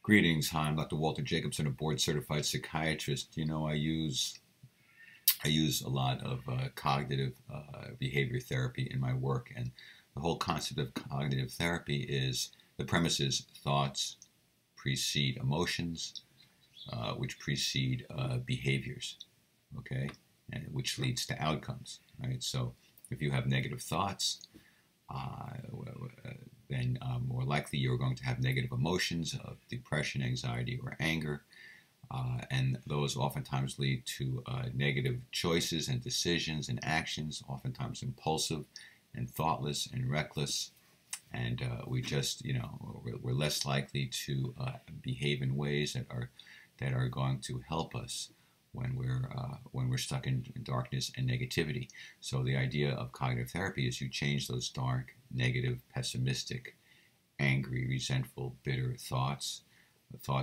Greetings, hi, I'm Dr. Walter Jacobson, a board-certified psychiatrist. You know, I use a lot of cognitive behavior therapy in my work, and the whole concept of cognitive therapy is the premise is thoughts precede emotions, which precede behaviors, okay, and which leads to outcomes, right? So, if you have negative thoughts, uh, then more likely you're going to have negative emotions of depression, anxiety, or anger. And those oftentimes lead to negative choices and decisions and actions, oftentimes impulsive and thoughtless and reckless. And we just, we're less likely to behave in ways that are going to help us when we're stuck in darkness and negativity. So the idea of cognitive therapy is you change those dark, negative, pessimistic, angry, resentful, bitter thoughts, that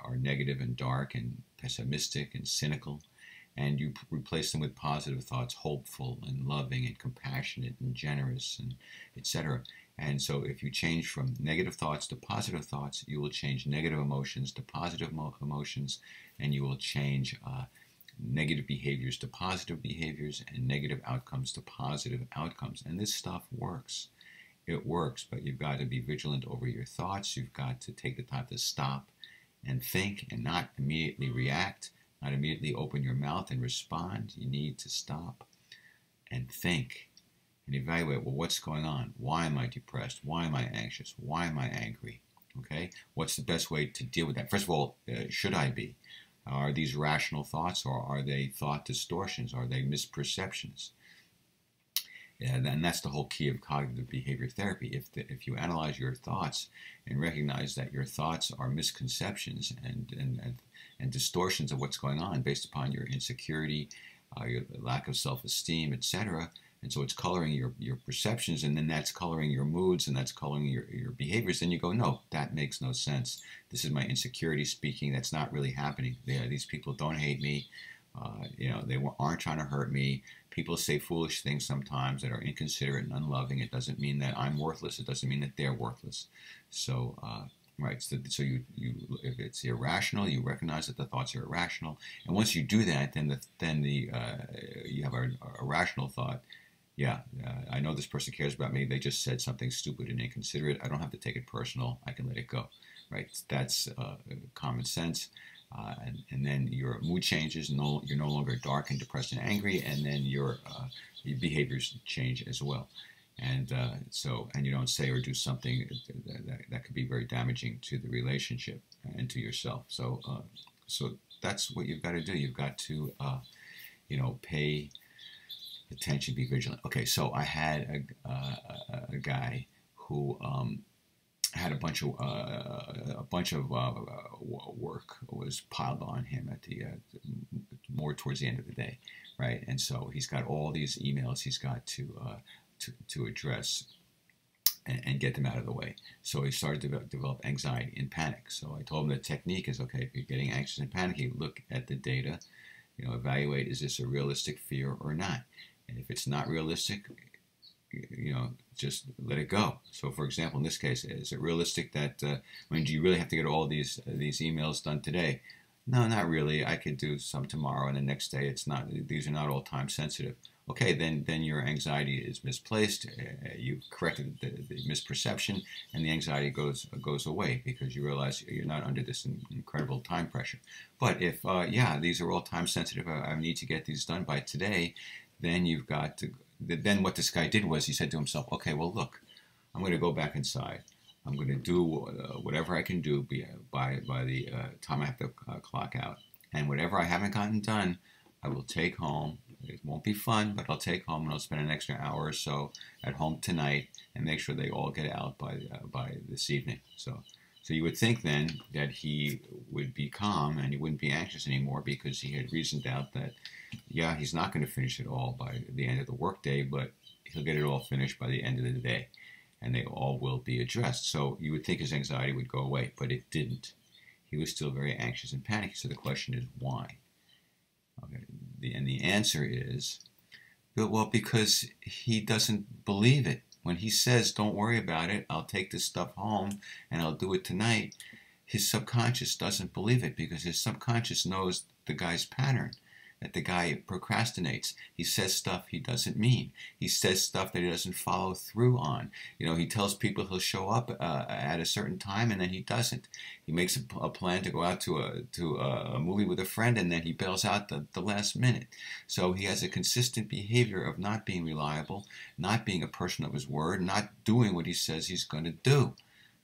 are negative and dark and pessimistic and cynical, and you replace them with positive thoughts, hopeful and loving and compassionate and generous and etc. And so if you change from negative thoughts to positive thoughts, you will change negative emotions to positive emotions, and you will change negative behaviors to positive behaviors and negative outcomes to positive outcomes. And this stuff works. It works, but you've got to be vigilant over your thoughts. You've got to take the time to stop and think and not immediately react, not immediately open your mouth and respond. You need to stop and think and evaluate, well, what's going on? Why am I depressed? Why am I anxious? Why am I angry? Okay? What's the best way to deal with that? First of all, should I be? Are these rational thoughts, or are they thought distortions? Are they misperceptions? And that's the whole key of cognitive behavior therapy. If you analyze your thoughts and recognize that your thoughts are misconceptions and distortions of what's going on based upon your insecurity, your lack of self-esteem, etc., and so it's coloring your perceptions, and then that's coloring your moods, and that's coloring your behaviors, then you go, no, that makes no sense. This is my insecurity speaking. That's not really happening. These people don't hate me. They aren't trying to hurt me. People say foolish things sometimes that are inconsiderate and unloving. It doesn't mean that I'm worthless. It doesn't mean that they're worthless. So, right. So you if it's irrational, you recognize that the thoughts are irrational, and once you do that, then you have a rational thought. Yeah, I know this person cares about me. They just said something stupid and inconsiderate. I don't have to take it personal. I can let it go. Right. That's common sense. And then your mood changes. You're no longer dark and depressed and angry, and then your behaviors change as well. And and you don't say or do something that could be very damaging to the relationship and to yourself. So that's what you've got to do. You've got to pay attention, be vigilant. Okay, so I had a guy who had a bunch of work was piled on him at the more towards the end of the day, right? And so he's got all these emails he's got to address and get them out of the way. So he started to develop anxiety and panic. So I told him the technique is, okay, if you're getting anxious and panicky, look at the data, evaluate, is this a realistic fear or not? And if it's not realistic, just let it go. So, for example, in this case, is it realistic that, do you really have to get all these emails done today? No, not really. I could do some tomorrow, and the next day it's not. These are not all time sensitive. Okay, then your anxiety is misplaced. You've corrected the misperception, and the anxiety goes away because you realize you're not under this incredible time pressure. But if these are all time sensitive, I need to get these done by today, then you've got to. Then what this guy did was he said to himself, okay, well, look, I'm going to go back inside. I'm going to do whatever I can do by the time I have to clock out. And whatever I haven't gotten done, I will take home. It won't be fun, but I'll take home and I'll spend an extra hour or so at home tonight and make sure they all get out by this evening. So you would think then that he would be calm and he wouldn't be anxious anymore because he had reasoned out that, yeah, he's not going to finish it all by the end of the workday, but he'll get it all finished by the end of the day, and they all will be addressed. So you would think his anxiety would go away, but it didn't. He was still very anxious and panicky. So the question is, why? Okay. And the answer is, well, because he doesn't believe it. When he says, don't worry about it, I'll take this stuff home and I'll do it tonight, his subconscious doesn't believe it because his subconscious knows the guy's pattern, that the guy procrastinates. He says stuff he doesn't mean. He says stuff that he doesn't follow through on. He tells people he'll show up at a certain time and then he doesn't. He makes a plan to go out to a movie with a friend and then he bails out the last minute. So he has a consistent behavior of not being reliable, not being a person of his word, not doing what he says he's going to do.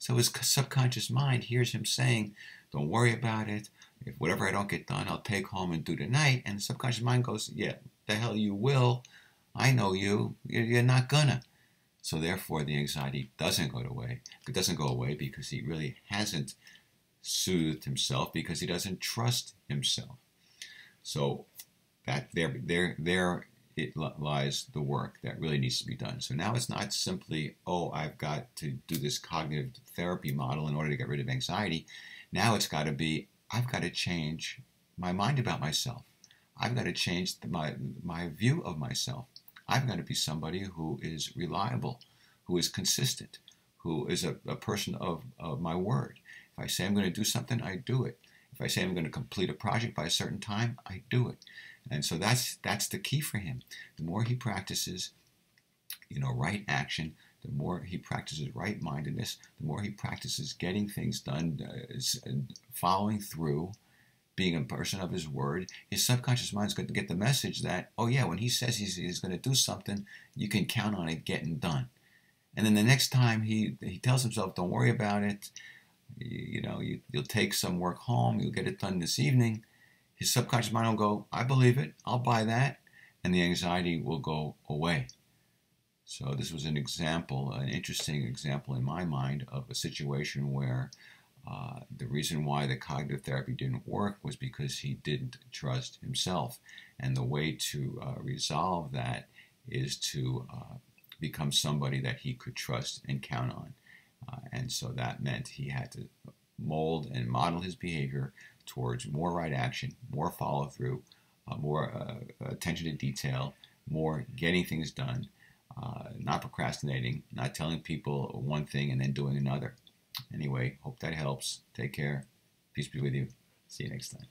So his subconscious mind hears him saying, don't worry about it. If whatever I don't get done, I'll take home and do tonight. And the subconscious mind goes, yeah, the hell you will. I know you. You're not gonna. So therefore, the anxiety doesn't go away. It doesn't go away because he really hasn't soothed himself, because he doesn't trust himself. So that there it lies the work that really needs to be done. So now it's not simply, oh, I've got to do this cognitive therapy model in order to get rid of anxiety. Now it's got to be, I've got to change my mind about myself. I've got to change my view of myself. I've got to be somebody who is reliable, who is consistent, who is a person of my word. If I say I'm going to do something, I do it. If I say I'm going to complete a project by a certain time, I do it. And so that's the key for him. The more he practices, right action, the more he practices right-mindedness, the more he practices getting things done, following through, being a person of his word, his subconscious mind's going to get the message that, oh yeah, when he says he's going to do something, you can count on it getting done. And then the next time he tells himself, don't worry about it, you'll take some work home, you'll get it done this evening, his subconscious mind will go, I believe it, I'll buy that, and the anxiety will go away. So this was an example, an interesting example in my mind of a situation where the reason why the cognitive therapy didn't work was because he didn't trust himself. And the way to resolve that is to become somebody that he could trust and count on. And so that meant he had to mold and model his behavior towards more right action, more follow-through, more attention to detail, more getting things done, not procrastinating, not telling people one thing and then doing another. Anyway, hope that helps. Take care. Peace be with you. See you next time.